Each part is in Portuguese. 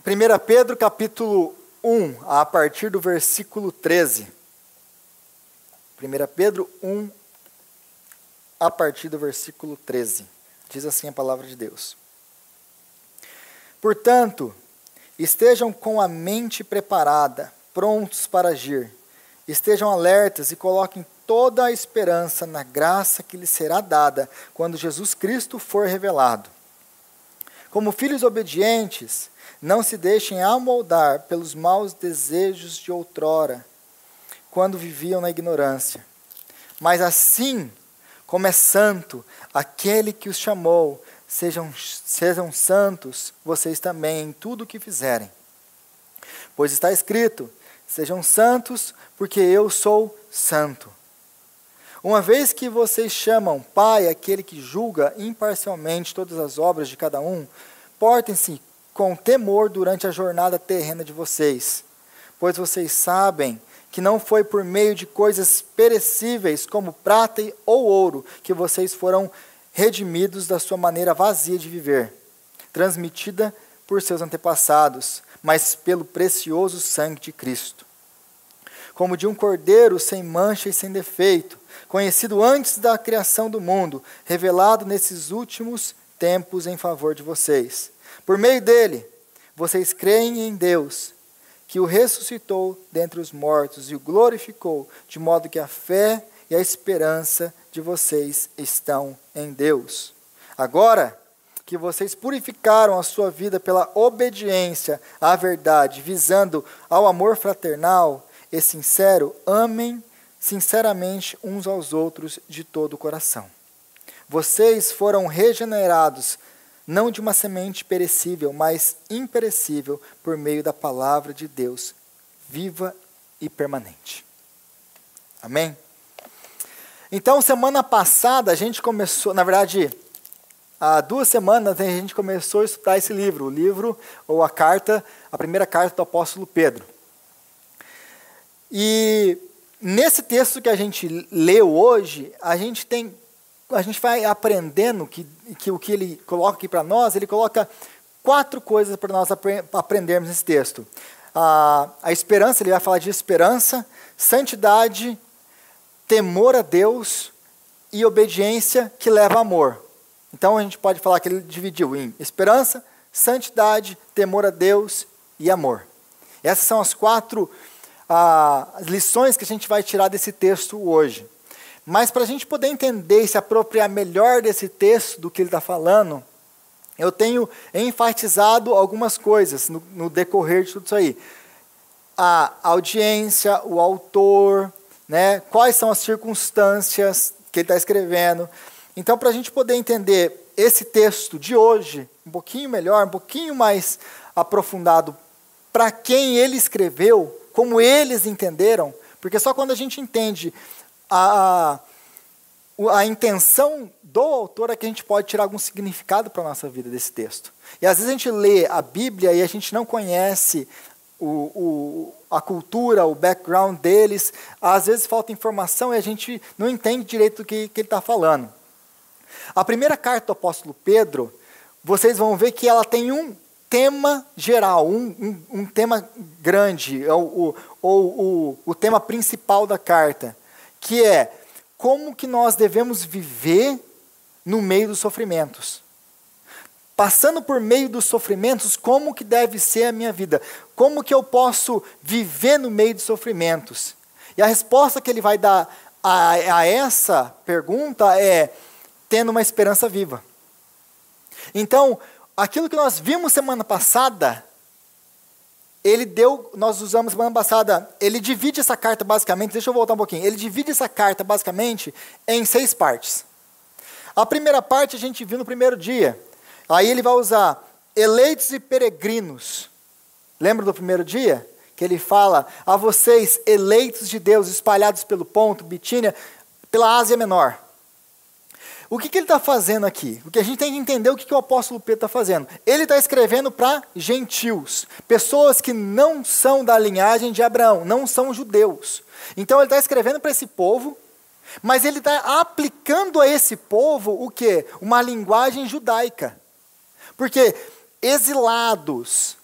1 Pedro capítulo 1, a partir do versículo 13. 1 Pedro 1, a partir do versículo 13. Diz assim a palavra de Deus. Portanto, estejam com a mente preparada, prontos para agir. Estejam alertas e coloquem toda a esperança na graça que lhes será dada quando Jesus Cristo for revelado. Como filhos obedientes, não se deixem amoldar pelos maus desejos de outrora, quando viviam na ignorância. Mas assim como é santo aquele que os chamou, sejam santos vocês também em tudo o que fizerem. Pois está escrito, sejam santos, porque eu sou santo. Uma vez que vocês chamam Pai aquele que julga imparcialmente todas as obras de cada um, portem-se com temor durante a jornada terrena de vocês, pois vocês sabem que não foi por meio de coisas perecíveis como prata ou ouro que vocês foram redimidos da sua maneira vazia de viver, transmitida por seus antepassados, mas pelo precioso sangue de Cristo. Como de um cordeiro sem mancha e sem defeito, conhecido antes da criação do mundo, revelado nesses últimos tempos em favor de vocês. Por meio dele, vocês creem em Deus, que o ressuscitou dentre os mortos e o glorificou, de modo que a fé e a esperança de vocês estão em Deus. Agora que vocês purificaram a sua vida pela obediência à verdade, visando ao amor fraternal e sincero, amem sinceramente uns aos outros de todo o coração. Vocês foram regenerados, não de uma semente perecível, mas imperecível, por meio da palavra de Deus, viva e permanente. Amém? Então, semana passada, a gente começou, na verdade, há 2 semanas, a gente começou a estudar esse livro, o livro, ou a carta, a primeira carta do apóstolo Pedro. E nesse texto que a gente leu hoje, a gente vai aprendendo que o que ele coloca aqui para nós, ele coloca 4 coisas para nós aprendermos nesse texto. A esperança, ele vai falar de esperança, santidade, temor a Deus e obediência que leva a amor. Então a gente pode falar que ele dividiu em esperança, santidade, temor a Deus e amor. Essas são as 4 as lições que a gente vai tirar desse texto hoje. Mas para a gente poder entender e se apropriar melhor desse texto, do que ele está falando, eu tenho enfatizado algumas coisas no decorrer de tudo isso aí. A audiência, o autor, né, quais são as circunstâncias que ele está escrevendo. Então, para a gente poder entender esse texto de hoje, um pouquinho melhor, um pouquinho mais aprofundado, para quem ele escreveu, como eles entenderam, porque só quando a gente entende a intenção do autor é que a gente pode tirar algum significado para a nossa vida desse texto. E às vezes a gente lê a Bíblia e a gente não conhece a cultura, o background deles, às vezes falta informação e a gente não entende direito do que ele está falando. A primeira carta do apóstolo Pedro, vocês vão ver que ela tem um tema geral, um tema grande, o tema principal da carta, que é como que nós devemos viver no meio dos sofrimentos. Passando por meio dos sofrimentos, como que deve ser a minha vida? Como que eu posso viver no meio dos sofrimentos? E a resposta que ele vai dar a essa pergunta é tendo uma esperança viva. Então, aquilo que nós vimos semana passada, nós usamos semana passada, ele divide essa carta basicamente, deixa eu voltar um pouquinho, ele divide essa carta basicamente em 6 partes. A primeira parte a gente viu no primeiro dia, aí ele vai usar eleitos e peregrinos. Lembra do primeiro dia? Que ele fala a vocês, eleitos de Deus, espalhados pelo Ponto, Bitínia, pela Ásia Menor. O que ele está fazendo aqui? O que a gente tem que entender o que o apóstolo Pedro está fazendo. Ele está escrevendo para gentios, pessoas que não são da linhagem de Abraão, não são judeus. Então ele está escrevendo para esse povo, mas ele está aplicando a esse povo o quê? Uma linguagem judaica. Porque exilados,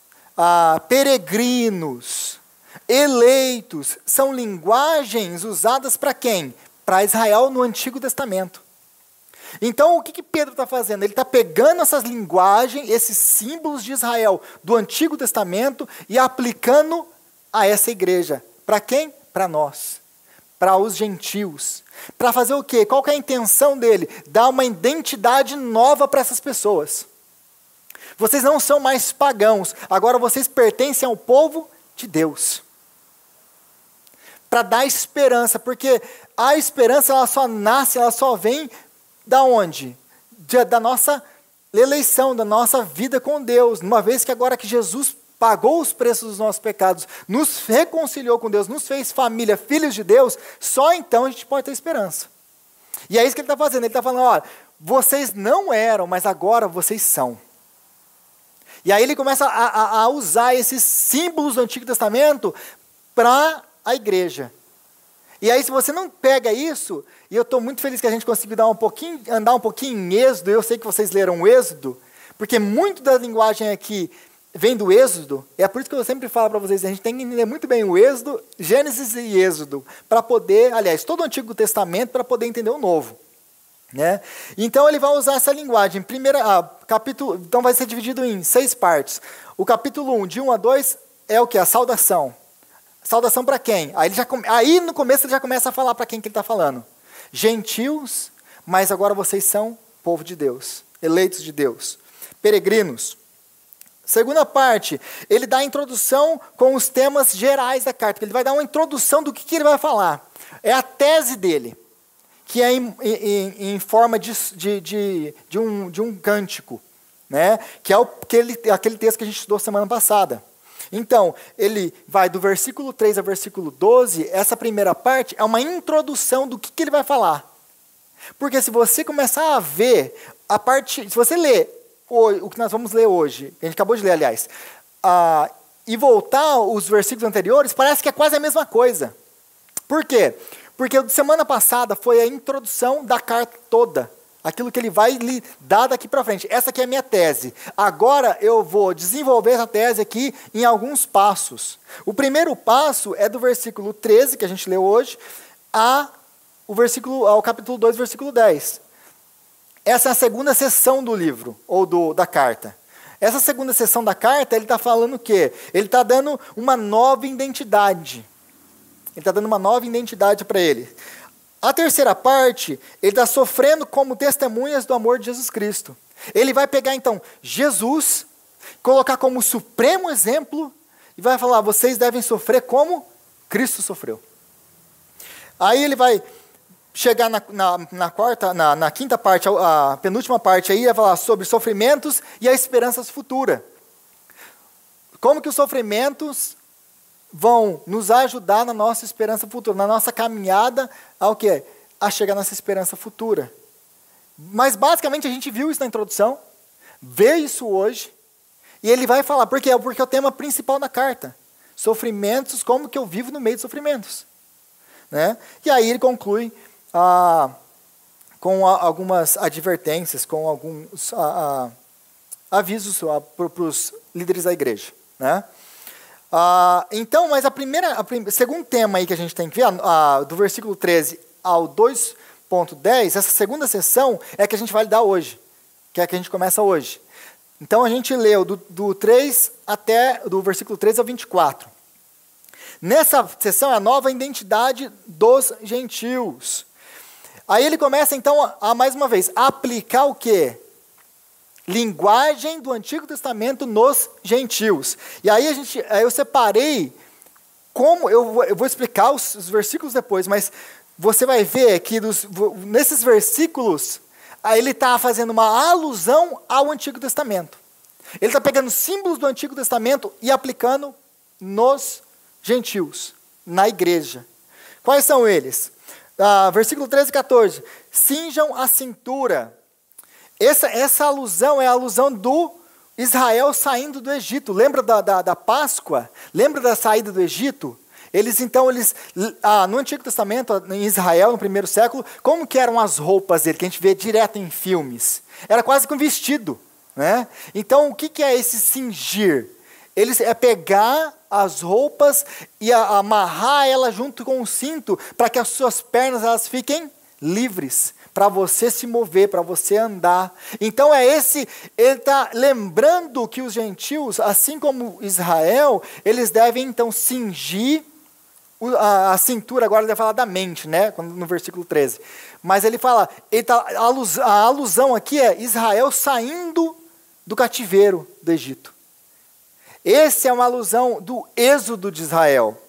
peregrinos, eleitos, são linguagens usadas para quem? Para Israel no Antigo Testamento. Então, o que Pedro está fazendo? Ele está pegando essas linguagens, esses símbolos de Israel do Antigo Testamento e aplicando a essa igreja. Para quem? Para nós. Para os gentios. Para fazer o quê? Qual que é a intenção dele? Dar uma identidade nova para essas pessoas. Vocês não são mais pagãos, agora vocês pertencem ao povo de Deus. Para dar esperança, porque a esperança ela só nasce, ela só vem da onde? Da nossa eleição, da nossa vida com Deus. Uma vez que agora que Jesus pagou os preços dos nossos pecados, nos reconciliou com Deus, nos fez família, filhos de Deus, só então a gente pode ter esperança. E é isso que ele está fazendo. Ele está falando, olha, vocês não eram, mas agora vocês são. E aí ele começa a usar esses símbolos do Antigo Testamento para a igreja. E aí, se você não pega isso, e eu estou muito feliz que a gente conseguiu andar um pouquinho em Êxodo, eu sei que vocês leram o Êxodo, porque muito da linguagem aqui vem do Êxodo, é por isso que eu sempre falo para vocês, a gente tem que entender muito bem o Êxodo, Gênesis e Êxodo, para poder, aliás, todo o Antigo Testamento, para poder entender o Novo. Né? Então ele vai usar essa linguagem. Capítulo, então vai ser dividido em 6 partes. O capítulo 1, de 1 a 2, é o que? A saudação. Saudação para quem? Aí no começo ele já começa a falar para quem que ele está falando. Gentios, mas agora vocês são povo de Deus, eleitos de Deus. Peregrinos. Segunda parte, ele dá a introdução com os temas gerais da carta. Ele vai dar uma introdução do que ele vai falar. É a tese dele, que é em forma de um cântico, né? Que é aquele texto que a gente estudou semana passada. Então, ele vai do versículo 3 ao versículo 12, essa primeira parte é uma introdução do que ele vai falar. Porque se você começar a ver, se você ler o que nós vamos ler hoje, a gente acabou de ler, aliás, e voltar os versículos anteriores, parece que é quase a mesma coisa. Por quê? Porque semana passada foi a introdução da carta toda. Aquilo que ele vai lhe dar daqui para frente. Essa aqui é a minha tese. Agora eu vou desenvolver essa tese aqui em alguns passos. O primeiro passo é do versículo 13, que a gente leu hoje, ao capítulo 2, versículo 10. Essa é a segunda seção do livro, ou da carta. Essa segunda seção da carta, ele está falando o quê? Ele está dando uma nova identidade. Ele está dando uma nova identidade para ele. A terceira parte, ele está sofrendo como testemunhas do amor de Jesus Cristo. Ele vai pegar, então, Jesus, colocar como supremo exemplo, e vai falar, vocês devem sofrer como Cristo sofreu. Aí ele vai chegar na quinta parte, a penúltima parte, aí vai falar sobre sofrimentos e a esperança futura. Como que os sofrimentos vão nos ajudar na nossa esperança futura, na nossa caminhada ao quê? A chegar nessa esperança futura. Mas basicamente a gente viu isso na introdução, vê isso hoje, e ele vai falar, porque é o tema principal da carta. Sofrimentos, como que eu vivo no meio de sofrimentos. Né? E aí ele conclui com algumas advertências, com alguns avisos para os líderes da igreja. Né? Então, mas o segundo tema aí que a gente tem que ver, do versículo 13 ao 2.10, essa segunda sessão é que a gente vai lidar hoje, que é a que a gente começa hoje. Então, a gente leu do 3 até, do versículo 13 ao 24. Nessa sessão é a nova identidade dos gentios. Aí ele começa, então, mais uma vez, a aplicar o quê? Linguagem do Antigo Testamento nos gentios. E aí eu separei como, eu vou explicar os versículos depois, mas você vai ver que nesses versículos, aí ele está fazendo uma alusão ao Antigo Testamento. Ele está pegando símbolos do Antigo Testamento e aplicando nos gentios, na igreja. Quais são eles? Versículo 13 e 14. Cinjam a cintura. Essa alusão é a alusão do Israel saindo do Egito. Lembra da Páscoa? Lembra da saída do Egito? No Antigo Testamento, em Israel, no primeiro século, como que eram as roupas dele, que a gente vê direto em filmes? Era quase que um vestido. Né? Então, o que é esse cingir? É pegar as roupas e amarrar ela junto com o cinto para que as suas pernas elas fiquem livres, para você se mover, para você andar. Então ele está lembrando que os gentios, assim como Israel, eles devem então cingir a cintura. Agora ele vai falar da mente, né? No versículo 13. Mas ele fala, a alusão aqui é Israel saindo do cativeiro do Egito. Essa é uma alusão do êxodo de Israel.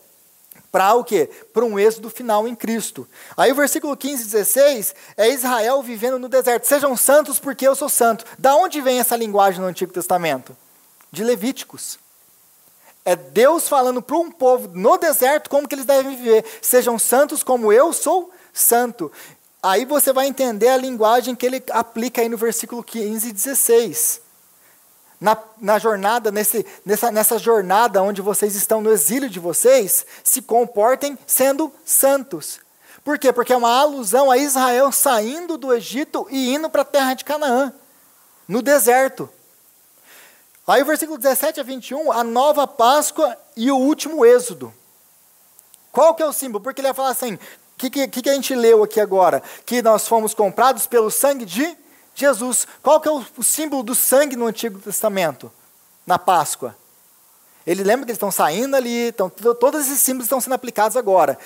Para o quê? Para um êxodo final em Cristo. Aí o versículo 15 e 16 é Israel vivendo no deserto. Sejam santos porque eu sou santo. Da onde vem essa linguagem no Antigo Testamento? De Levíticos. É Deus falando para um povo no deserto como que eles devem viver. Sejam santos como eu sou santo. Aí você vai entender a linguagem que ele aplica aí no versículo 15 e 16. Na jornada, nessa jornada onde vocês estão no exílio de vocês, se comportem sendo santos. Por quê? Porque é uma alusão a Israel saindo do Egito e indo para a terra de Canaã, no deserto. Aí o versículo 17 a 21, a nova Páscoa e o último êxodo. Qual que é o símbolo? Porque ele vai falar assim, o que a gente leu aqui agora? Que nós fomos comprados pelo sangue de Jesus. Qual que é o símbolo do sangue no Antigo Testamento? Na Páscoa. Ele lembra que eles estão saindo ali, todos esses símbolos estão sendo aplicados agora.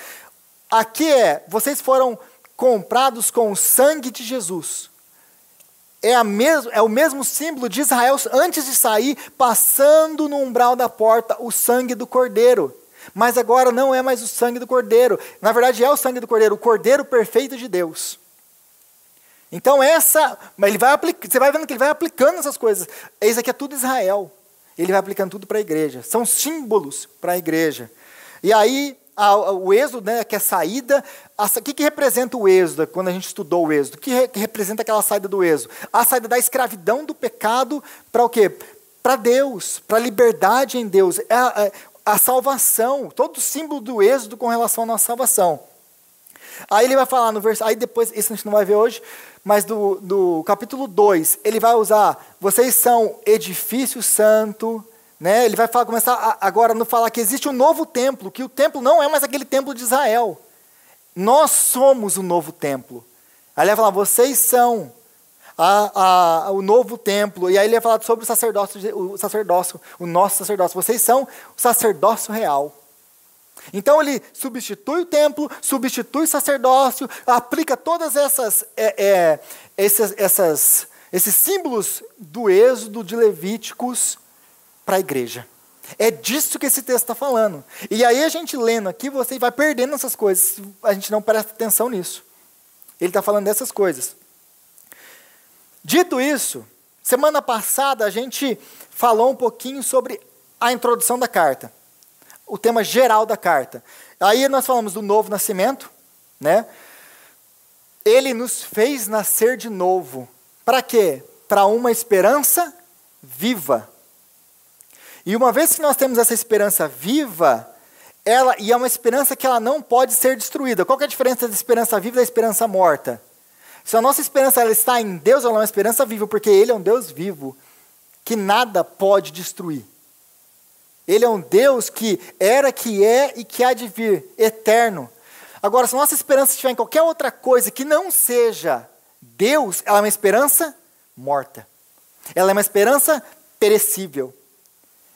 Aqui vocês foram comprados com o sangue de Jesus. É o mesmo símbolo de Israel antes de sair, passando no umbral da porta, o sangue do Cordeiro. Mas agora não é mais o sangue do Cordeiro. Na verdade é o sangue do Cordeiro, o Cordeiro perfeito de Deus. Então você vai vendo que ele vai aplicando essas coisas. Isso aqui é tudo Israel. Ele vai aplicando tudo para a igreja. São símbolos para a igreja. E aí, o êxodo, né, que é a saída. O que representa o êxodo, quando a gente estudou o êxodo? O que representa aquela saída do êxodo? A saída da escravidão do pecado para o quê? Para Deus, para a liberdade em Deus. A salvação, todo o símbolo do êxodo com relação à nossa salvação. Aí ele vai falar no verso, aí depois, isso a gente não vai ver hoje, mas do capítulo 2, ele vai usar, vocês são edifício santo, né? Ele vai começar agora a falar que existe um novo templo, que o templo não é mais aquele templo de Israel. Nós somos o novo templo. Aí ele vai falar, vocês são o novo templo. E aí ele vai falar sobre o nosso sacerdócio. Vocês são o sacerdócio real. Então ele substitui o templo, substitui o sacerdócio, aplica todas esses símbolos do Êxodo, de Levíticos, para a igreja. É disso que esse texto está falando. E aí a gente lendo aqui, você vai perdendo essas coisas, a gente não presta atenção nisso. Ele está falando dessas coisas. Dito isso, semana passada a gente falou um pouquinho sobre a introdução da carta. O tema geral da carta. Aí nós falamos do novo nascimento, né? Ele nos fez nascer de novo. Para quê? Para uma esperança viva. E uma vez que nós temos essa esperança viva, e é uma esperança que ela não pode ser destruída. Qual que é a diferença da esperança viva e da esperança morta? Se a nossa esperança ela está em Deus, ela é uma esperança viva, porque Ele é um Deus vivo, que nada pode destruir. Ele é um Deus que era, que é e que há de vir, eterno. Agora, se a nossa esperança estiver em qualquer outra coisa que não seja Deus, ela é uma esperança morta. Ela é uma esperança perecível.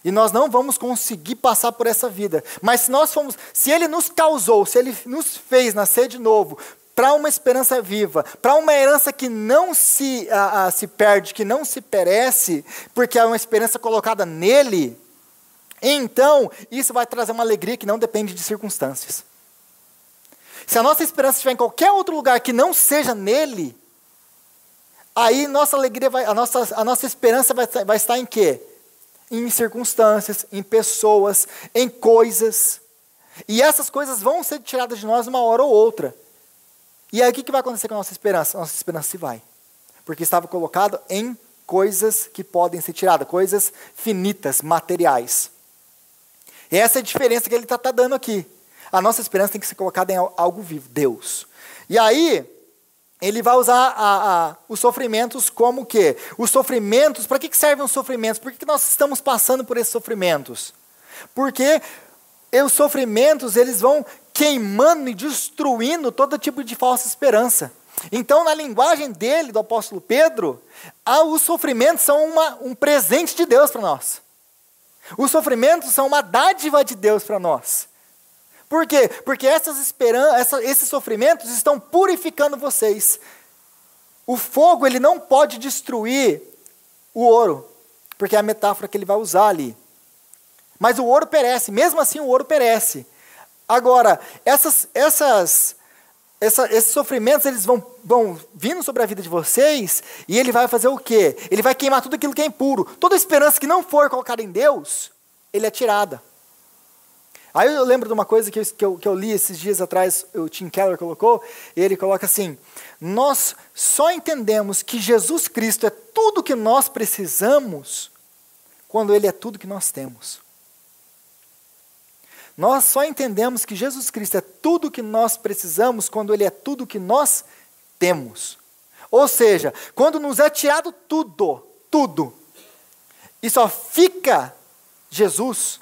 E nós não vamos conseguir passar por essa vida. Mas se Ele nos causou, se Ele nos fez nascer de novo, para uma esperança viva, para uma herança que não se perde, que não se perece, porque é uma esperança colocada nele, então isso vai trazer uma alegria que não depende de circunstâncias. Se a nossa esperança estiver em qualquer outro lugar que não seja nele, aí nossa alegria a nossa esperança vai estar em quê? Em circunstâncias, em pessoas, em coisas. E essas coisas vão ser tiradas de nós uma hora ou outra. E aí o que vai acontecer com a nossa esperança? A nossa esperança se vai. Porque estava colocado em coisas que podem ser tiradas, coisas finitas, materiais. E essa é a diferença que ele está dando aqui. A nossa esperança tem que ser colocada em algo vivo, Deus. E aí, ele vai usar os sofrimentos como o quê? Os sofrimentos, para que servem os sofrimentos? Por que nós estamos passando por esses sofrimentos? Porque os sofrimentos, eles vão queimando e destruindo todo tipo de falsa esperança. Então, na linguagem dele, do apóstolo Pedro, os sofrimentos são um presente de Deus para nós. Os sofrimentos são uma dádiva de Deus para nós. Por quê? Porque esses sofrimentos estão purificando vocês. O fogo, ele não pode destruir o ouro, porque é a metáfora que ele vai usar ali. Mas o ouro perece, mesmo assim o ouro perece. Agora, esses sofrimentos, eles vão vindo sobre a vida de vocês, e ele vai fazer o quê? Ele vai queimar tudo aquilo que é impuro. Toda esperança que não for colocada em Deus, ele é tirada. Aí eu lembro de uma coisa que eu li esses dias atrás, o Tim Keller colocou, e ele coloca assim: nós só entendemos que Jesus Cristo é tudo que nós precisamos quando Ele é tudo que nós temos. Nós só entendemos que Jesus Cristo é tudo que nós precisamos quando Ele é tudo que nós temos. Ou seja, quando nos é tirado tudo, e só fica Jesus,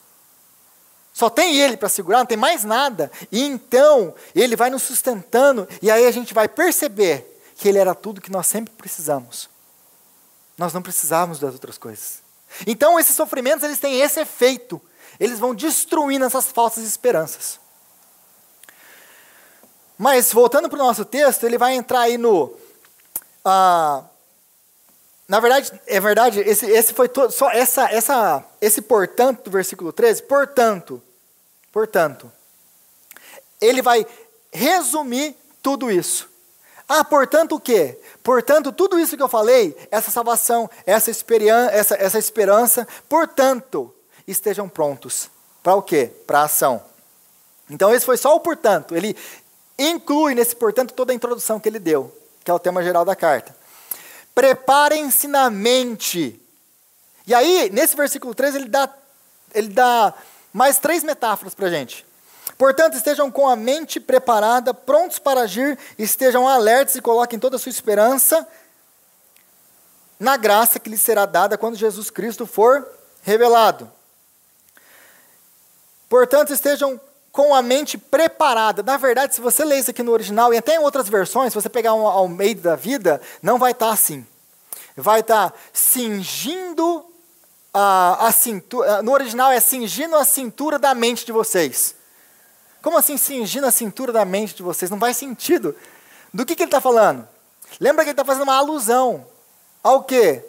só tem Ele para segurar, não tem mais nada. E então, Ele vai nos sustentando, e aí a gente vai perceber que Ele era tudo que nós sempre precisamos. Nós não precisávamos das outras coisas. Então, esses sofrimentos, eles têm esse efeito. Eles vão destruindo essas falsas esperanças. Mas, voltando para o nosso texto, ele vai entrar aí no... na verdade, esse foi todo, só esse portanto do versículo 13, portanto, ele vai resumir tudo isso. Portanto o quê? Portanto, tudo isso que eu falei, essa salvação, essa esperança, portanto, estejam prontos. Para o quê? Para a ação. Então esse foi só o portanto, ele inclui nesse portanto toda a introdução que ele deu, que é o tema geral da carta. Preparem-se na mente. E aí, nesse versículo 3, ele dá mais 3 metáforas para a gente. Portanto, estejam com a mente preparada, prontos para agir, estejam alertas e coloquem toda a sua esperança na graça que lhes será dada quando Jesus Cristo for revelado. Portanto, estejam com a mente preparada. Na verdade, se você ler isso aqui no original, e até em outras versões, se você pegar ao meio da vida, não vai estar assim. Vai estar cingindo a cintura. No original é cingindo a cintura da mente de vocês. Como assim cingindo a cintura da mente de vocês? Não faz sentido. Do que ele está falando? Lembra que ele está fazendo uma alusão ao quê?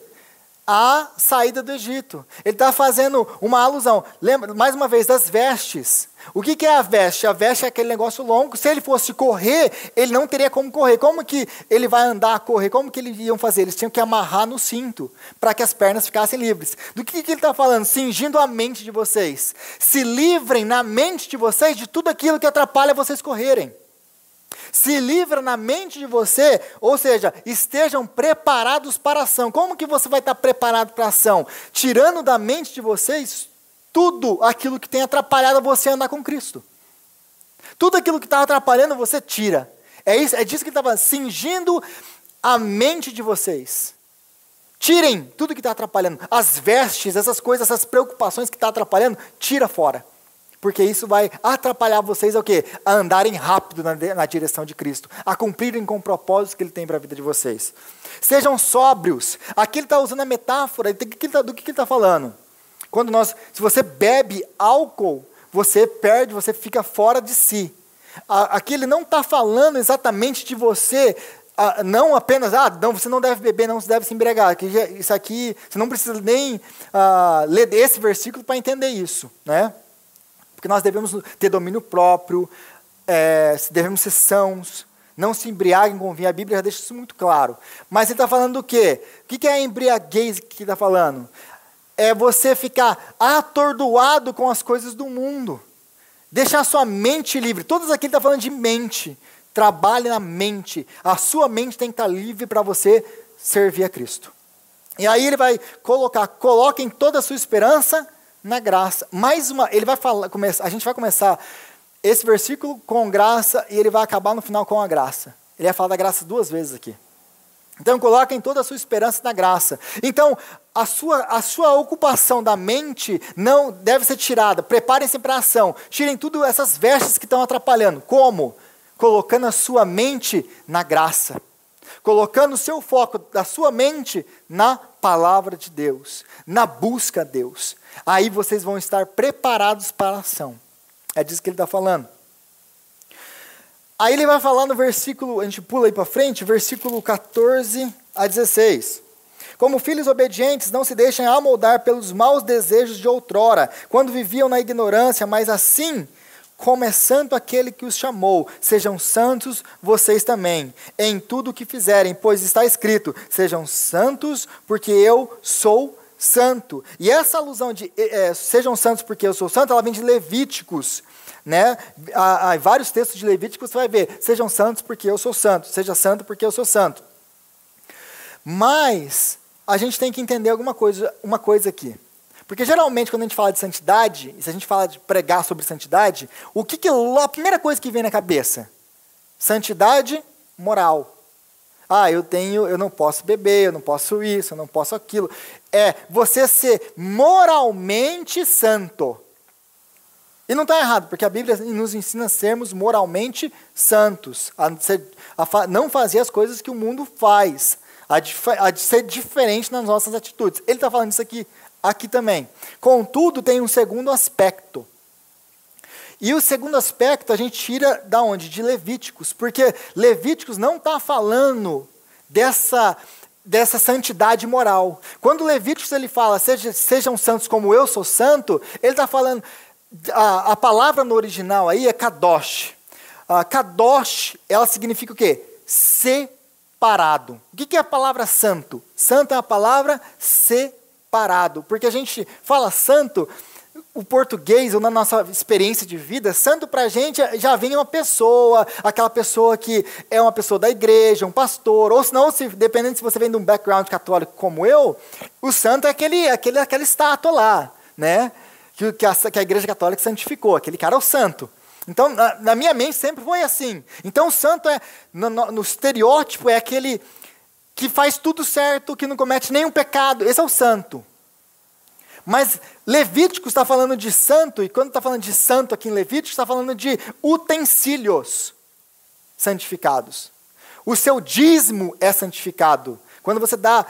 A saída do Egito. Ele está fazendo uma alusão. Lembra, mais uma vez, das vestes. O que é a veste? A veste é aquele negócio longo. Se ele fosse correr, ele não teria como correr. Como que ele vai andar, correr? Como que eles iam fazer? Eles tinham que amarrar no cinto, para que as pernas ficassem livres. Do que ele está falando? Cingindo a mente de vocês. Se livrem na mente de vocês de tudo aquilo que atrapalha vocês correrem. Se livra na mente de você, ou seja, estejam preparados para a ação. Como que você vai estar preparado para a ação? Tirando da mente de vocês tudo aquilo que tem atrapalhado você andar com Cristo. Tudo aquilo que está atrapalhando você, tira. É disso que ele estava cingindo a mente de vocês. Tirem tudo que está atrapalhando. As vestes, essas coisas, essas preocupações que estão atrapalhando, tira fora. Porque isso vai atrapalhar vocês a quê? A andarem rápido na direção de Cristo. A cumprirem com o propósito que Ele tem para a vida de vocês. Sejam sóbrios. Aqui ele está usando a metáfora. Do que ele está falando? Se você bebe álcool, você perde, você fica fora de si. Aqui ele não está falando exatamente de você, não apenas, não, você não deve beber, não se deve se embriagar. Isso aqui, você não precisa nem ler esse versículo para entender isso, né? Porque nós devemos ter domínio próprio, devemos ser sãos, não se embriaguem com vinho. A Bíblia já deixa isso muito claro. Mas ele está falando do quê? O que é a embriaguez que está falando? É você ficar atordoado com as coisas do mundo. Deixar sua mente livre. Todos aqui ele está falando de mente. Trabalhe na mente. A sua mente tem que estar livre para você servir a Cristo. E aí ele vai coloquem toda a sua esperança na graça. Ele vai falar, a gente vai começar esse versículo com graça e ele vai acabar no final com a graça. Ele vai falar da graça 2 vezes aqui. Então, coloquem toda a sua esperança na graça. Então, a sua ocupação da mente não deve ser tirada. Preparem-se para a ação. Tirem tudo essas vestes que estão atrapalhando. Como? Colocando a sua mente na graça. Colocando o seu foco da sua mente na palavra de Deus. Na busca a Deus. Aí vocês vão estar preparados para a ação. É disso que ele está falando. Aí ele vai falar no versículo, a gente pula aí para frente, versículo 14 a 16. Como filhos obedientes, não se deixem amoldar pelos maus desejos de outrora, quando viviam na ignorância, mas assim como é santo aquele que os chamou, sejam santos vocês também, em tudo o que fizerem, pois está escrito, sejam santos porque eu sou santo. E essa alusão de sejam santos porque eu sou santo, ela vem de Levíticos. Né? Há vários textos de Levíticos você vai ver, sejam santos porque eu sou santo, seja santo porque eu sou santo. Mas a gente tem que entender uma coisa aqui. Porque geralmente quando a gente fala de santidade, e se a gente fala de pregar sobre santidade, a primeira coisa que vem na cabeça? Santidade moral. Eu não posso beber, eu não posso isso, eu não posso aquilo. É você ser moralmente santo. E não está errado, porque a Bíblia nos ensina a sermos moralmente santos, a não fazer as coisas que o mundo faz, a de ser diferente nas nossas atitudes. Ele está falando isso aqui também. Contudo, tem um segundo aspecto. E o segundo aspecto a gente tira da onde? De Levíticos, porque Levíticos não está falando dessa santidade moral. Quando Levíticos ele fala, sejam santos como eu sou santo, ele está falando... A palavra no original aí é kadosh. Kadosh, ela significa o quê? Separado. O que é a palavra santo? Santo é a palavra separado. Porque a gente fala santo, o português, ou na nossa experiência de vida, santo para a gente já vem uma pessoa, aquela pessoa que é uma pessoa da igreja, um pastor, ou senão, dependendo se você vem de um background católico como eu, o santo é aquela estátua lá, né? Que a igreja católica santificou, aquele cara é o santo. Então, na minha mente sempre foi assim. Então, o santo no estereótipo, é aquele que faz tudo certo, que não comete nenhum pecado. Esse é o santo. Mas Levítico está falando de santo, e quando está falando de santo aqui em Levítico, está falando de utensílios santificados. O seu dízimo é santificado. Quando você dá...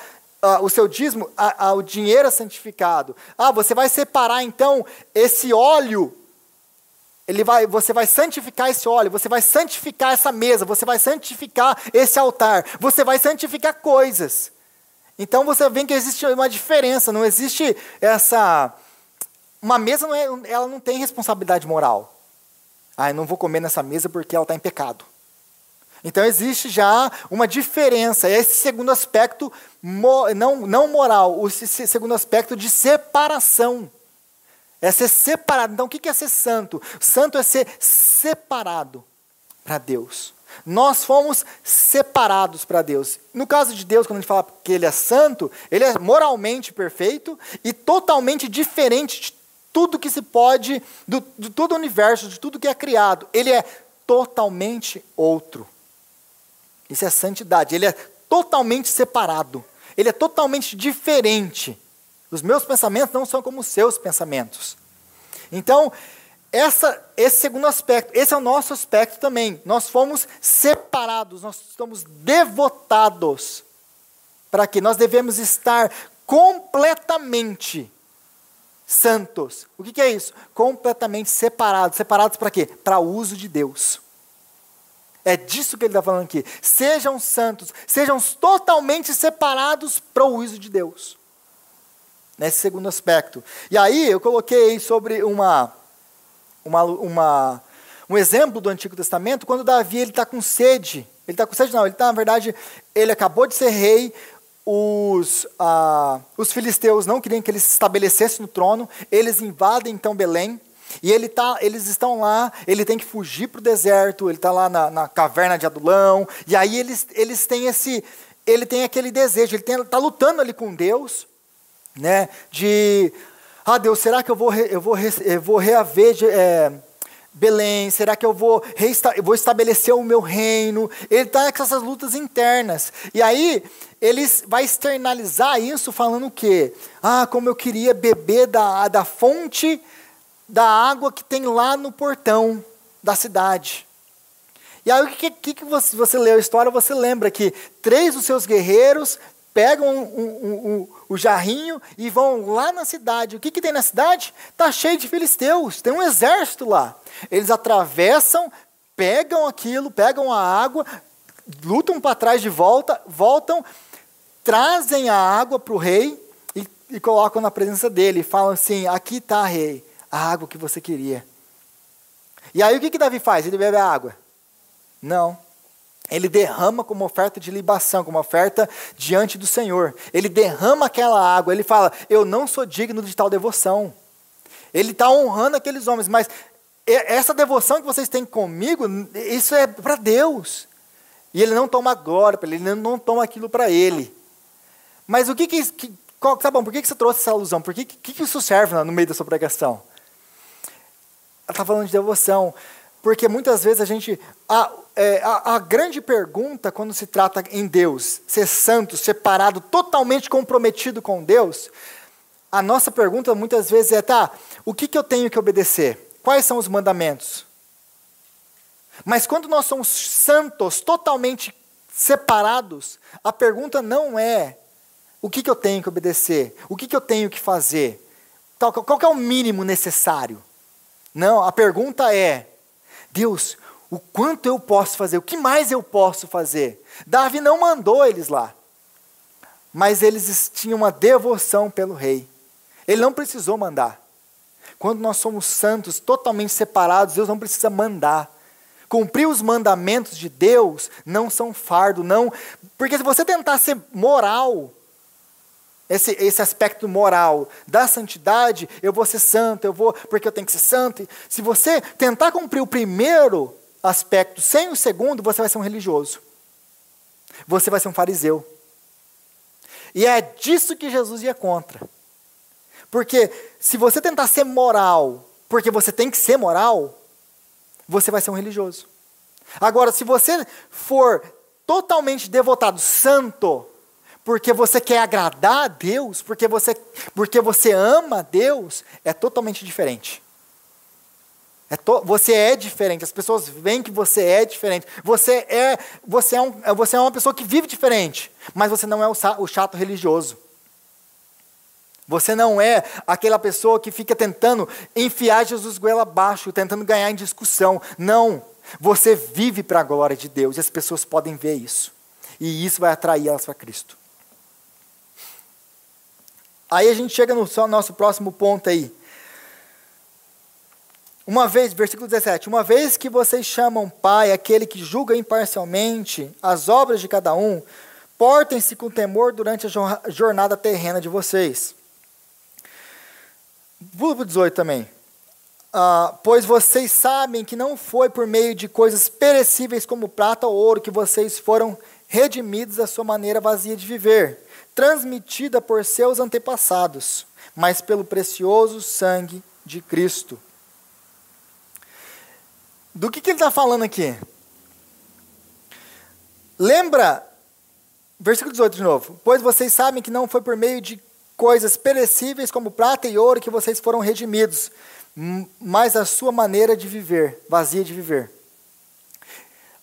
o seu dízimo, o dinheiro é santificado. Você vai separar então esse óleo, você vai santificar esse óleo, você vai santificar essa mesa, você vai santificar esse altar, você vai santificar coisas. Então você vê que existe uma diferença, não existe uma mesa ela não tem responsabilidade moral. Eu não vou comer nessa mesa porque ela está em pecado. Então existe já uma diferença, esse segundo aspecto, não moral, esse segundo aspecto de separação. É ser separado. Então o que é ser santo? Santo é ser separado para Deus. Nós fomos separados para Deus. No caso de Deus, quando a gente fala que Ele é santo, Ele é moralmente perfeito e totalmente diferente de tudo que se pode, de todo o universo, de tudo que é criado. Ele é totalmente outro. Isso é santidade. Ele é totalmente separado. Ele é totalmente diferente. Os meus pensamentos não são como os seus pensamentos. Então, esse segundo aspecto, esse é o nosso aspecto também. Nós fomos separados, nós estamos devotados. Para quê? Nós devemos estar completamente santos. O que é isso? Completamente separados. Separados para quê? Para o uso de Deus. É disso que ele está falando aqui. Sejam santos, sejam totalmente separados para o uso de Deus. Nesse segundo aspecto. E aí eu coloquei sobre um exemplo do Antigo Testamento, quando Davi está com sede. Ele está com sede não, na verdade, ele acabou de ser rei, os filisteus não queriam que ele se estabelecesse no trono, eles invadem então Belém, e eles estão lá, ele tem que fugir para o deserto, ele está lá na caverna de Adulão, e aí eles têm ele tem aquele desejo, ele está lutando ali com Deus, né, Deus, será que eu vou reaver Belém? Será que eu vou estabelecer o meu reino? Ele está com essas lutas internas. E aí, ele vai externalizar isso falando o quê? Como eu queria beber da fonte da água que tem lá no portão da cidade. E aí, o que você leu a história, você lembra que 3 dos seus guerreiros pegam o jarrinho e vão lá na cidade. O que tem na cidade? Está cheio de filisteus, tem um exército lá. Eles atravessam, pegam aquilo, pegam a água, lutam para trás de volta, voltam, trazem a água para o rei e colocam na presença dele. E falam assim, aqui está, rei, a água que você queria. E aí o que Davi faz? Ele bebe a água? Não. Ele derrama como oferta de libação, como oferta diante do Senhor. Ele derrama aquela água, ele fala, eu não sou digno de tal devoção. Ele está honrando aqueles homens, mas essa devoção que vocês têm comigo, isso é para Deus. E ele não toma glória para ele, ele não toma aquilo para ele. Mas o tá bom, por que você trouxe essa alusão? Por que isso serve no meio da sua pregação? Ela está falando de devoção, porque muitas vezes a gente... A grande pergunta quando se trata em Deus, ser santo, separado, totalmente comprometido com Deus, a nossa pergunta muitas vezes é, o que eu tenho que obedecer? Quais são os mandamentos? Mas quando nós somos santos, totalmente separados, a pergunta não é o que eu tenho que obedecer, o que eu tenho que fazer, qual que é o mínimo necessário? Não, a pergunta é, Deus, o quanto eu posso fazer? O que mais eu posso fazer? Davi não mandou eles lá. Mas eles tinham uma devoção pelo rei. Ele não precisou mandar. Quando nós somos santos, totalmente separados, Deus não precisa mandar. Cumprir os mandamentos de Deus não são fardo, não. Porque se você tentar ser moral, esse aspecto moral da santidade, eu vou ser santo, porque eu tenho que ser santo. Se você tentar cumprir o primeiro aspecto sem o segundo, você vai ser um religioso. Você vai ser um fariseu. E é disso que Jesus ia contra. Porque se você tentar ser moral, porque você tem que ser moral, você vai ser um religioso. Agora, se você for totalmente devotado, santo, porque você quer agradar a Deus, porque você ama a Deus, é totalmente diferente. Você é diferente, as pessoas veem que você é diferente. Você é uma pessoa que vive diferente, mas você não é o chato religioso. Você não é aquela pessoa que fica tentando enfiar Jesus goela abaixo, tentando ganhar em discussão. Não, você vive para a glória de Deus e as pessoas podem ver isso. E isso vai atrair elas para Cristo. Aí a gente chega no nosso próximo ponto aí. Versículo 17, uma vez que vocês chamam Pai, aquele que julga imparcialmente as obras de cada um, portem-se com temor durante a jornada terrena de vocês. Pula para o 18 também. Pois vocês sabem que não foi por meio de coisas perecíveis como prata ou ouro que vocês foram redimidos da sua maneira vazia de viver, transmitida por seus antepassados, mas pelo precioso sangue de Cristo. Do que ele está falando aqui? Lembra, versículo 18 de novo. Pois vocês sabem que não foi por meio de coisas perecíveis como prata e ouro que vocês foram redimidos, mas a sua maneira de viver, vazia de viver.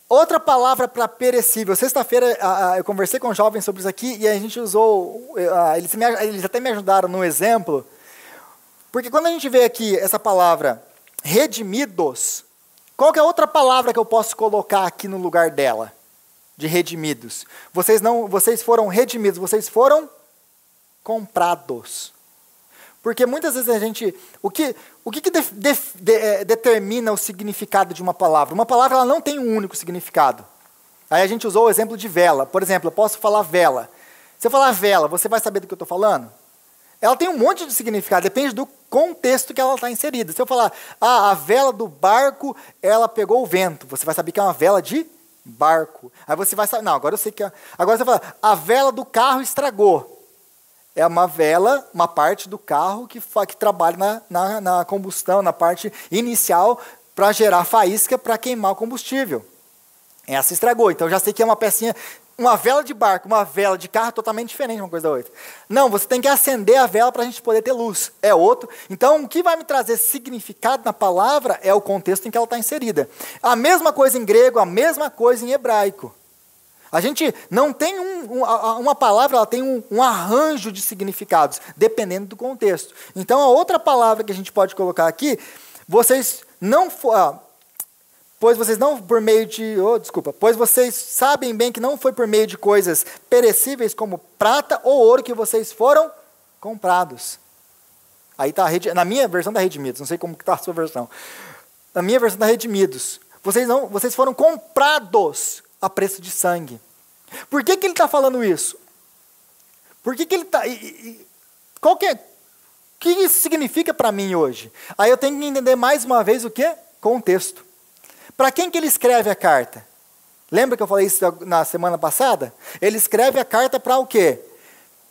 Outra palavra para perecível. Sexta-feira eu conversei com jovens sobre isso aqui e a gente usou, eles até me ajudaram no exemplo, porque quando a gente vê aqui essa palavra redimidos, qual que é a outra palavra que eu posso colocar aqui no lugar dela? De redimidos. Vocês foram redimidos, vocês foram comprados. Porque muitas vezes a gente... O que determina o significado de uma palavra? Uma palavra ela não tem um único significado. Aí a gente usou o exemplo de vela. Por exemplo, eu posso falar vela. Se eu falar vela, você vai saber do que eu estou falando? Ela tem um monte de significado, depende do contexto que ela está inserida. Se eu falar, a vela do barco, ela pegou o vento, você vai saber que é uma vela de barco. Aí você vai saber, não, agora eu sei que é... Agora você fala, a vela do carro estragou. É uma vela, uma parte do carro que trabalha na combustão, na parte inicial para gerar faísca para queimar o combustível. Essa estragou, então já sei que é uma pecinha, uma vela de barco, uma vela de carro totalmente diferente uma coisa da outra. Não, você tem que acender a vela para a gente poder ter luz, é outro. Então o que vai me trazer significado na palavra é o contexto em que ela está inserida. A mesma coisa em grego, a mesma coisa em hebraico. A gente não tem uma palavra, ela tem um arranjo de significados, dependendo do contexto. Então, a outra palavra que a gente pode colocar aqui, pois vocês sabem bem que não foi por meio de coisas perecíveis como prata ou ouro que vocês foram comprados. Aí está na minha versão da Redimidos, não sei como está a sua versão. Na minha versão da Redimidos, vocês foram comprados a preço de sangue. Por que ele está falando isso? Por que ele está... O que isso significa para mim hoje? Aí eu tenho que entender mais uma vez o quê? Contexto. Para quem que ele escreve a carta? Lembra que eu falei isso na semana passada? Ele escreve a carta para o quê?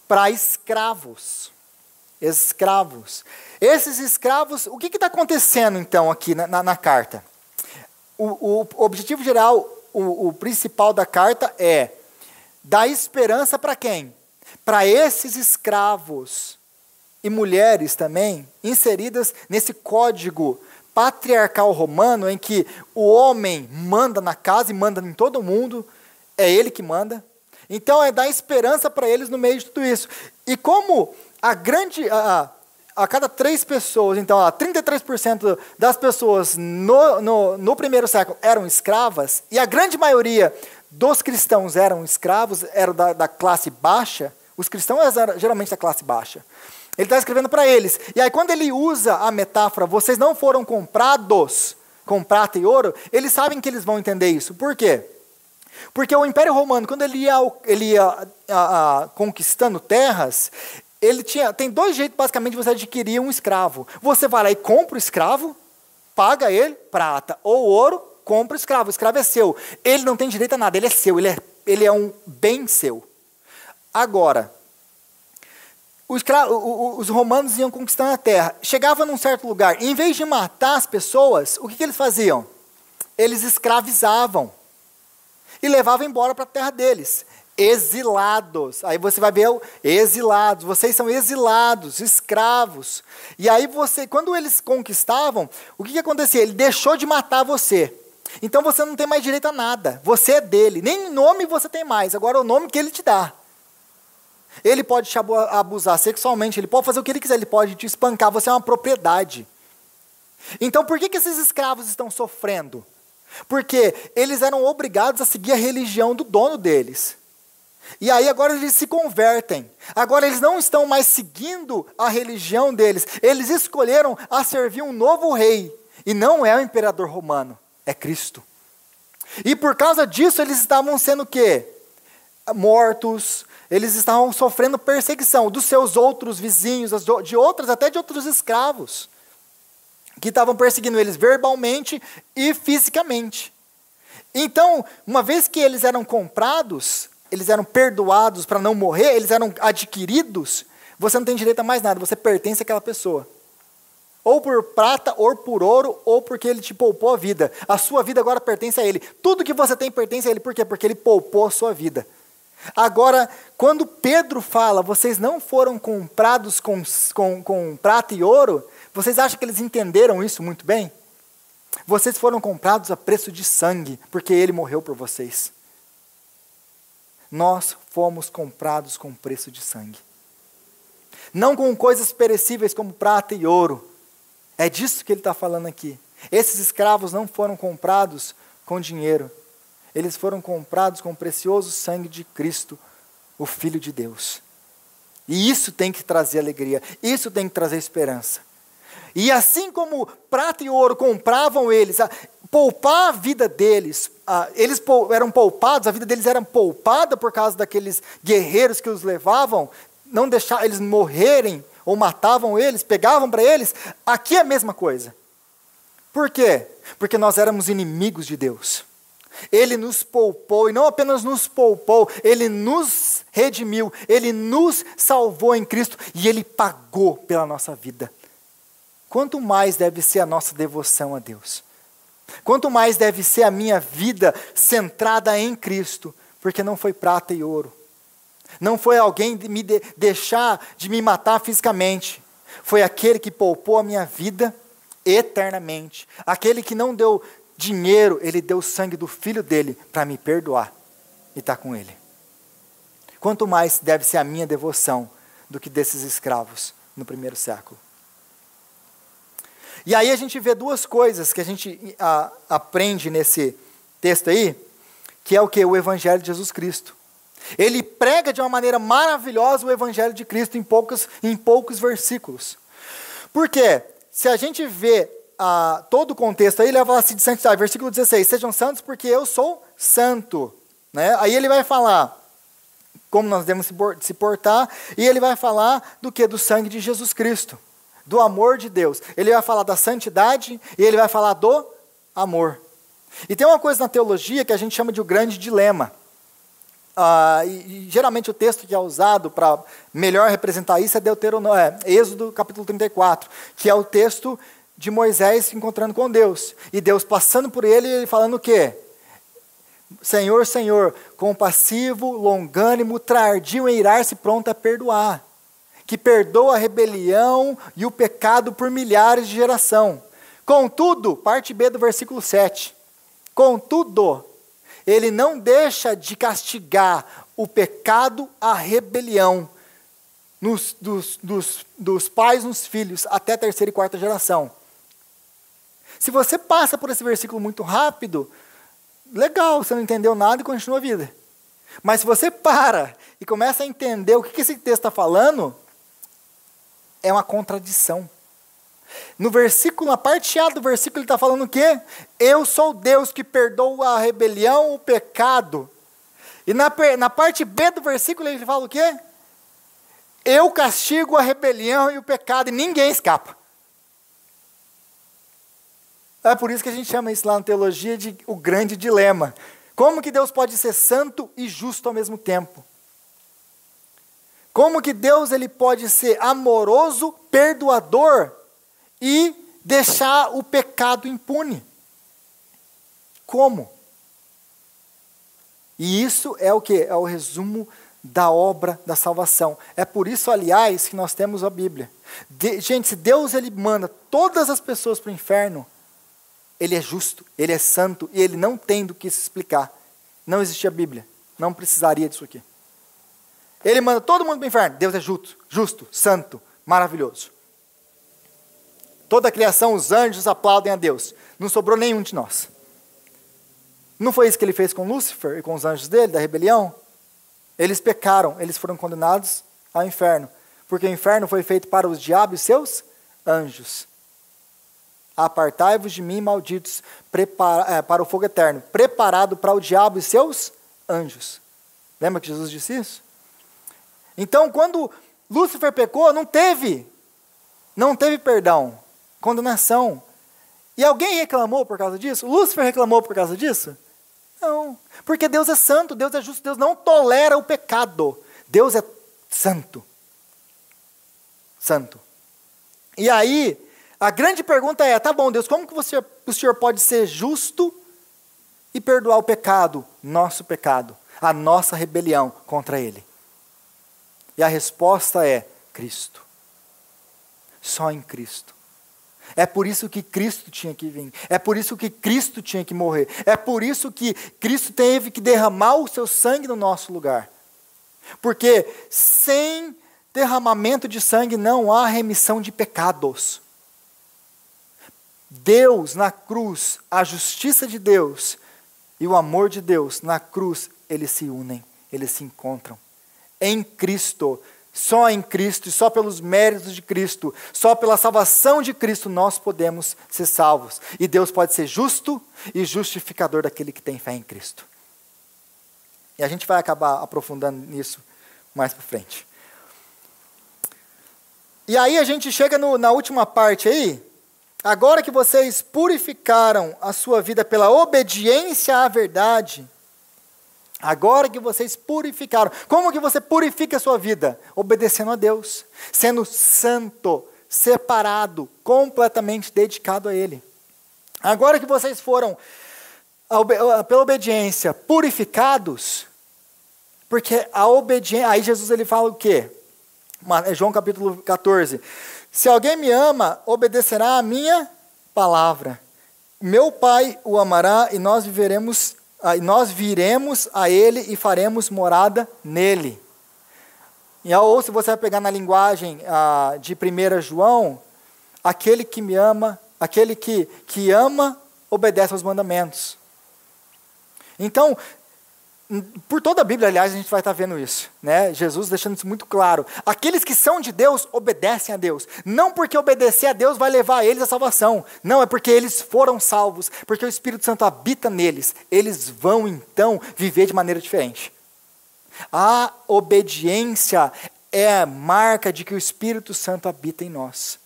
Para escravos. Escravos. Esses escravos, o que está acontecendo então aqui na carta? O objetivo geral, o principal da carta é dar esperança para quem? Para esses escravos e mulheres também, inseridas nesse código patriarcal romano, em que o homem manda na casa e manda em todo mundo, é ele que manda. Então é dar esperança para eles no meio de tudo isso. E como a cada 3 pessoas, então 33% das pessoas no primeiro século eram escravas, e a grande maioria dos cristãos eram escravos, eram da classe baixa, os cristãos eram geralmente da classe baixa. Ele está escrevendo para eles. E aí quando ele usa a metáfora, vocês não foram comprados com prata e ouro, eles sabem que eles vão entender isso. Por quê? Porque o Império Romano, quando ele ia conquistando terras, tem 2 jeitos basicamente de você adquirir um escravo. Você vai lá e compra o escravo, paga ele, prata ou ouro, compra o escravo é seu. Ele não tem direito a nada, ele é seu, ele é um bem seu. Agora, os romanos iam conquistando a terra, chegavam num certo lugar, e em vez de matar as pessoas, o que eles faziam? Eles escravizavam e levavam embora para a terra deles. Exilados. Aí você vai ver exilados. Vocês são exilados, escravos. E aí quando eles conquistavam, o que acontecia? Ele deixou de matar você. Então você não tem mais direito a nada. Você é dele. Nem nome você tem mais. Agora é o nome que ele te dá. Ele pode te abusar sexualmente, ele pode fazer o que ele quiser, ele pode te espancar, você é uma propriedade. Então por que esses escravos estão sofrendo? Porque eles eram obrigados a seguir a religião do dono deles. E aí agora eles se convertem. Agora eles não estão mais seguindo a religião deles. Eles escolheram a servir um novo rei. E não é o imperador romano, é Cristo. E por causa disso eles estavam sendo o quê? Mortos. Eles estavam sofrendo perseguição dos seus outros vizinhos, até de outros escravos, que estavam perseguindo eles verbalmente e fisicamente. Então, uma vez que eles eram comprados, eles eram perdoados para não morrer, eles eram adquiridos, você não tem direito a mais nada, você pertence àquela pessoa. Ou por prata, ou por ouro, ou porque ele te poupou a vida. A sua vida agora pertence a ele. Tudo que você tem pertence a ele, por quê? Porque ele poupou a sua vida. Agora, quando Pedro fala, vocês não foram comprados com prata e ouro, vocês acham que eles entenderam isso muito bem? Vocês foram comprados a preço de sangue, porque ele morreu por vocês. Nós fomos comprados com preço de sangue. Não com coisas perecíveis como prata e ouro. É disso que ele está falando aqui. Esses escravos não foram comprados com dinheiro. Eles foram comprados com o precioso sangue de Cristo, o Filho de Deus. E isso tem que trazer alegria, isso tem que trazer esperança. E assim como prata e ouro compravam eles, poupar a vida deles, eles eram poupados, a vida deles era poupada por causa daqueles guerreiros que os levavam, não deixavam eles morrerem, ou matavam eles, pegavam para eles, aqui é a mesma coisa. Por quê? Porque nós éramos inimigos de Deus. Ele nos poupou, e não apenas nos poupou, Ele nos redimiu, Ele nos salvou em Cristo, e Ele pagou pela nossa vida. Quanto mais deve ser a nossa devoção a Deus? Quanto mais deve ser a minha vida centrada em Cristo, porque não foi prata e ouro. Não foi alguém deixar de me matar fisicamente. Foi aquele que poupou a minha vida eternamente. Aquele que não deu dinheiro, ele deu o sangue do filho dele para me perdoar e estar com ele. Quanto mais deve ser a minha devoção do que desses escravos no primeiro século. E aí a gente vê duas coisas que a gente aprende nesse texto aí, que é o que? O Evangelho de Jesus Cristo. Ele prega de uma maneira maravilhosa o Evangelho de Cristo em poucos versículos. Por quê? Se a gente vê todo o contexto aí, ele vai falar assim de santidade, versículo 16, sejam santos porque eu sou santo. Né? Aí ele vai falar como nós devemos se portar, e ele vai falar do que? Do sangue de Jesus Cristo, do amor de Deus. Ele vai falar da santidade e ele vai falar do amor. E tem uma coisa na teologia que a gente chama de o grande dilema. E geralmente o texto que é usado para melhor representar isso é Êxodo capítulo 34, que é o texto de Moisés se encontrando com Deus. E Deus passando por ele e ele falando o quê? Senhor, Senhor, compassivo, longânimo, tardio em irar-se, pronto a perdoar, que perdoa a rebelião e o pecado por milhares de geração. Contudo, parte B do versículo 7, contudo, ele não deixa de castigar o pecado, a rebelião, dos pais nos filhos, até a terceira e quarta geração. Se você passa por esse versículo muito rápido, legal, você não entendeu nada e continua a vida. Mas se você para e começa a entender o que esse texto está falando, é uma contradição. No versículo, na parte A do versículo, ele está falando o quê? Eu sou Deus que perdoa a rebelião, o pecado. E na parte B do versículo ele fala o quê? Eu castigo a rebelião e o pecado e ninguém escapa. É por isso que a gente chama isso lá na teologia de o grande dilema. Como que Deus pode ser santo e justo ao mesmo tempo? Como que Deus ele pode ser amoroso, perdoador e deixar o pecado impune? Como? E isso é o que? É o resumo da obra da salvação. É por isso, aliás, que nós temos a Bíblia. Gente, se Deus ele manda todas as pessoas para o inferno, ele é justo, ele é santo e ele não tem do que se explicar. Não existia Bíblia, não precisaria disso aqui. Ele manda todo mundo para o inferno. Deus é justo, santo, maravilhoso. Toda a criação, os anjos aplaudem a Deus. Não sobrou nenhum de nós. Não foi isso que ele fez com Lúcifer e com os anjos dele, da rebelião? Eles pecaram, eles foram condenados ao inferno. Porque o inferno foi feito para os diabos e seus anjos. Apartai-vos de mim, malditos, para o fogo eterno, preparado para o diabo e seus anjos. Lembra que Jesus disse isso? Então, quando Lúcifer pecou, não teve perdão, condenação. E alguém reclamou por causa disso? Lúcifer reclamou por causa disso? Não, porque Deus é santo, Deus é justo, Deus não tolera o pecado. Deus é santo. Santo. E aí, a grande pergunta é, tá bom, Deus, como que o Senhor pode ser justo e perdoar o pecado, nosso pecado, a nossa rebelião contra Ele? E a resposta é Cristo. Só em Cristo. É por isso que Cristo tinha que vir. É por isso que Cristo tinha que morrer. É por isso que Cristo teve que derramar o seu sangue no nosso lugar. Porque sem derramamento de sangue não há remissão de pecados. Deus na cruz, a justiça de Deus e o amor de Deus na cruz, eles se unem, eles se encontram. Em Cristo, só em Cristo e só pelos méritos de Cristo, só pela salvação de Cristo nós podemos ser salvos. E Deus pode ser justo e justificador daquele que tem fé em Cristo. E a gente vai acabar aprofundando nisso mais para frente. E aí a gente chega na última parte aí. Agora que vocês purificaram a sua vida pela obediência à verdade, agora que vocês purificaram, como que você purifica a sua vida? Obedecendo a Deus, sendo santo, separado, completamente dedicado a Ele. Agora que vocês foram, pela obediência, purificados, porque a obediência, aí Jesus ele fala o quê? João capítulo 14, se alguém me ama, obedecerá a minha palavra. Meu Pai o amará e nós viremos a ele e faremos morada nele. Ou se você vai pegar na linguagem de 1 João, aquele que me ama, aquele que ama, obedece aos mandamentos. Então, por toda a Bíblia, aliás, a gente vai estar vendo isso, né? Jesus deixando isso muito claro. Aqueles que são de Deus, obedecem a Deus. Não porque obedecer a Deus vai levar eles à salvação. Não, é porque eles foram salvos, porque o Espírito Santo habita neles. Eles vão, então, viver de maneira diferente. A obediência é a marca de que o Espírito Santo habita em nós.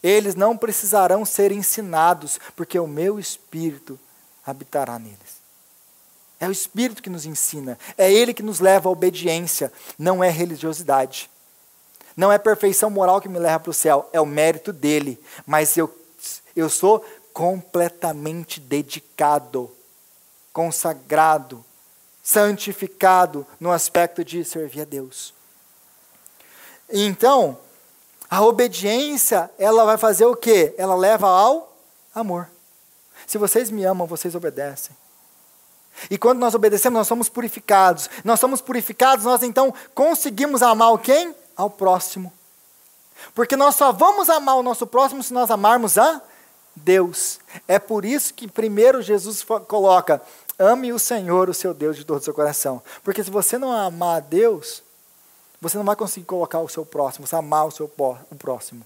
Eles não precisarão ser ensinados, porque o meu Espírito habitará neles. É o Espírito que nos ensina, é Ele que nos leva à obediência, não é religiosidade. Não é perfeição moral que me leva para o céu, é o mérito dele. Mas eu sou completamente dedicado, consagrado, santificado no aspecto de servir a Deus. Então, a obediência, ela vai fazer o quê? Ela leva ao amor. Se vocês me amam, vocês obedecem. E quando nós obedecemos, nós somos purificados. Nós somos purificados, nós então conseguimos amar quem? Ao próximo. Porque nós só vamos amar o nosso próximo se nós amarmos a Deus. É por isso que primeiro Jesus coloca, ame o Senhor, o seu Deus, de todo o seu coração. Porque se você não amar a Deus, você não vai conseguir colocar o seu próximo, você amar o próximo.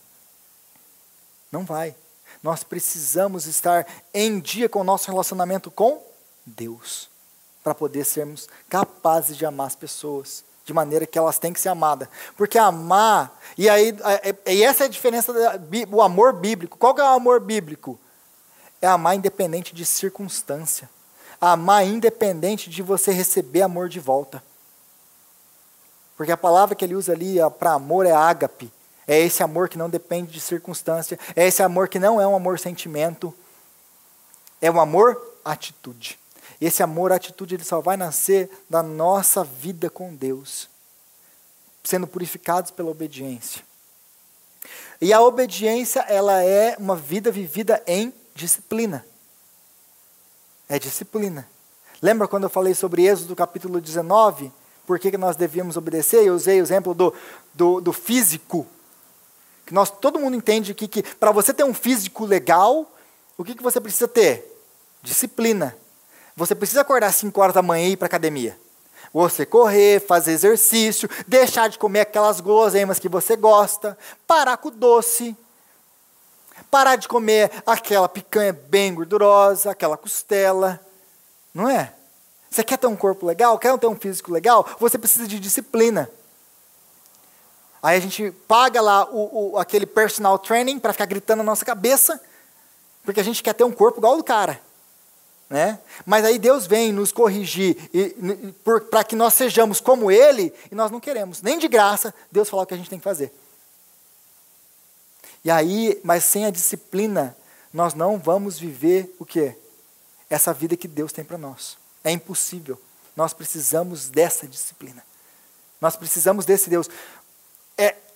Não vai. Nós precisamos estar em dia com o nosso relacionamento com Deus, para poder sermos capazes de amar as pessoas, de maneira que elas têm que ser amadas. Porque amar, e essa é a diferença do amor bíblico. Qual que é o amor bíblico? É amar independente de circunstância. Amar independente de você receber amor de volta. Porque a palavra que ele usa ali para amor é ágape. É esse amor que não depende de circunstância. É esse amor que não é um amor sentimento. É um amor atitude. Esse amor, atitude, ele só vai nascer da nossa vida com Deus, sendo purificados pela obediência. E a obediência, ela é uma vida vivida em disciplina. É disciplina. Lembra quando eu falei sobre Êxodo capítulo 19? Por que nós devíamos obedecer? Eu usei o exemplo do físico. Que todo mundo entende que para você ter um físico legal, o que você precisa ter? Disciplina. Você precisa acordar às 5 horas da manhã e ir para a academia. Você correr, fazer exercício, deixar de comer aquelas guloseimas que você gosta, parar com o doce, parar de comer aquela picanha bem gordurosa, aquela costela. Não é? Você quer ter um corpo legal? Quer ter um físico legal? Você precisa de disciplina. Aí a gente paga lá aquele personal training para ficar gritando na nossa cabeça, porque a gente quer ter um corpo igual ao do cara. Né? Mas aí Deus vem nos corrigir para que nós sejamos como Ele, e nós não queremos, nem de graça, Deus falar o que a gente tem que fazer. E aí, mas sem a disciplina, nós não vamos viver o quê? Essa vida que Deus tem para nós. É impossível. Nós precisamos dessa disciplina. Nós precisamos desse Deus.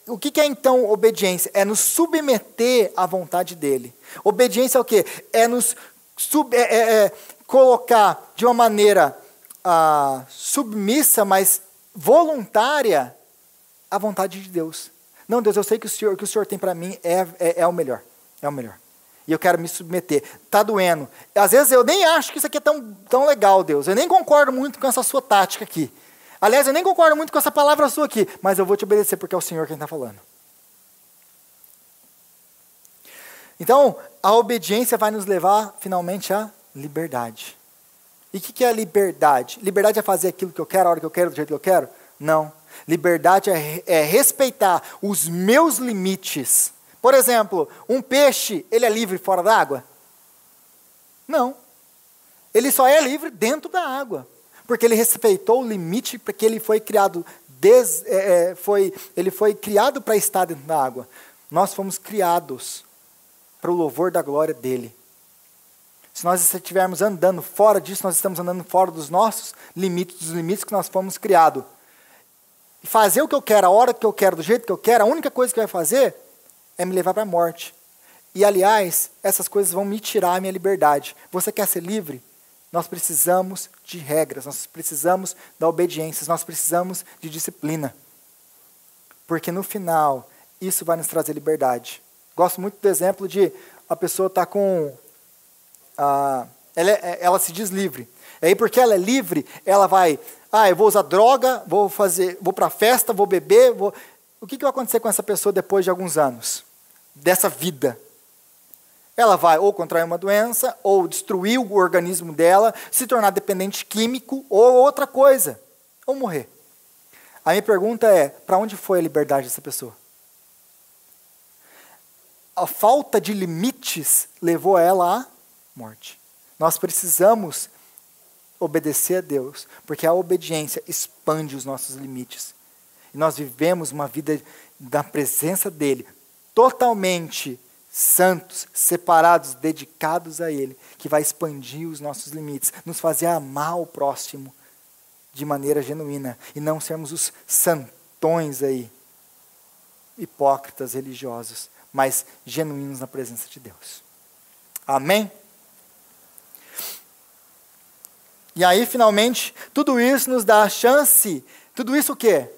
O que é então obediência? É nos submeter à vontade dEle. Obediência é o quê? É nos colocar de uma maneira submissa, mas voluntária, à vontade de Deus. Não, Deus, eu sei que o que o Senhor tem para mim é o melhor. É o melhor. E eu quero me submeter. Está doendo. Às vezes eu nem acho que isso aqui é tão legal, Deus. Eu nem concordo muito com essa sua tática aqui. Aliás, eu nem concordo muito com essa palavra sua aqui. Mas eu vou te obedecer porque é o Senhor quem está falando. Então, a obediência vai nos levar, finalmente, à liberdade. E o que é a liberdade? Liberdade é fazer aquilo que eu quero, a hora que eu quero, do jeito que eu quero? Não. Liberdade é respeitar os meus limites. Por exemplo, um peixe, ele é livre fora da água? Não. Ele só é livre dentro da água. Porque ele respeitou o limite, porque ele foi criado, ele foi criado para estar dentro da água. Nós fomos criados para o louvor da glória dele. Se nós estivermos andando fora disso, nós estamos andando fora dos nossos limites, dos limites que nós fomos criados. E fazer o que eu quero, a hora que eu quero, do jeito que eu quero, a única coisa que vai fazer é me levar para a morte. E, aliás, essas coisas vão me tirar a minha liberdade. Você quer ser livre? Nós precisamos de regras, nós precisamos da obediência, nós precisamos de disciplina. Porque, no final, isso vai nos trazer liberdade. Gosto muito do exemplo de a pessoa estar com... ela se diz livre. E aí, porque ela é livre, ela vai... eu vou usar droga, vou para a festa, vou beber. O que vai acontecer com essa pessoa depois de alguns anos? Dessa vida. Ela vai ou contrair uma doença, ou destruir o organismo dela, se tornar dependente químico, ou outra coisa. Ou morrer. A minha pergunta é, para onde foi a liberdade dessa pessoa? A falta de limites levou ela à morte. Nós precisamos obedecer a Deus, porque a obediência expande os nossos limites. E nós vivemos uma vida na presença dEle, totalmente santos, separados, dedicados a Ele, que vai expandir os nossos limites, nos fazer amar o próximo de maneira genuína, e não sermos os santões aí, hipócritas religiosos, mas genuínos na presença de Deus. Amém? E aí, finalmente, tudo isso nos dá a chance, tudo isso o quê?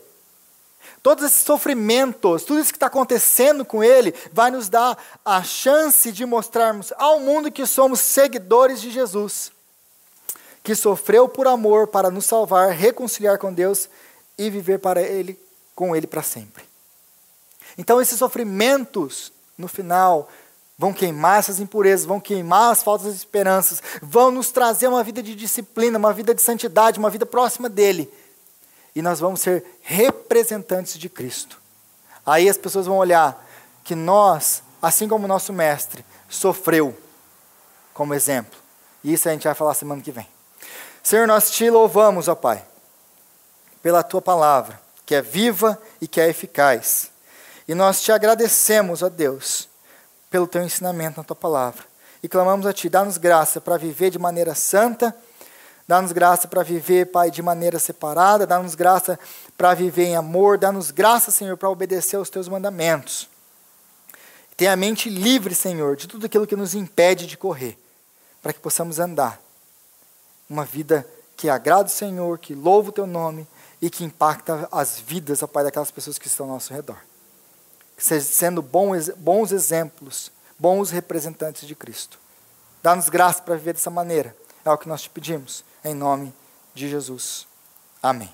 Todos esses sofrimentos, tudo isso que está acontecendo com Ele, vai nos dar a chance de mostrarmos ao mundo que somos seguidores de Jesus, que sofreu por amor para nos salvar, reconciliar com Deus e viver com Ele para sempre. Então esses sofrimentos, no final, vão queimar essas impurezas, vão queimar as faltas de esperanças, vão nos trazer uma vida de disciplina, uma vida de santidade, uma vida próxima dEle. E nós vamos ser representantes de Cristo. Aí as pessoas vão olhar que nós, assim como o nosso mestre, sofreu como exemplo. E isso a gente vai falar semana que vem. Senhor, nós te louvamos, ó Pai, pela tua palavra, que é viva e que é eficaz. E nós te agradecemos, ó Deus, pelo teu ensinamento na tua palavra. E clamamos a ti, dá-nos graça para viver de maneira santa, dá-nos graça para viver, Pai, de maneira separada, dá-nos graça para viver em amor, dá-nos graça, Senhor, para obedecer aos teus mandamentos. Tenha a mente livre, Senhor, de tudo aquilo que nos impede de correr, para que possamos andar uma vida que agrada o Senhor, que louva o teu nome e que impacta as vidas, ó Pai, daquelas pessoas que estão ao nosso redor. Sendo bons exemplos, bons representantes de Cristo. Dá-nos graça para viver dessa maneira. É o que nós te pedimos, em nome de Jesus. Amém.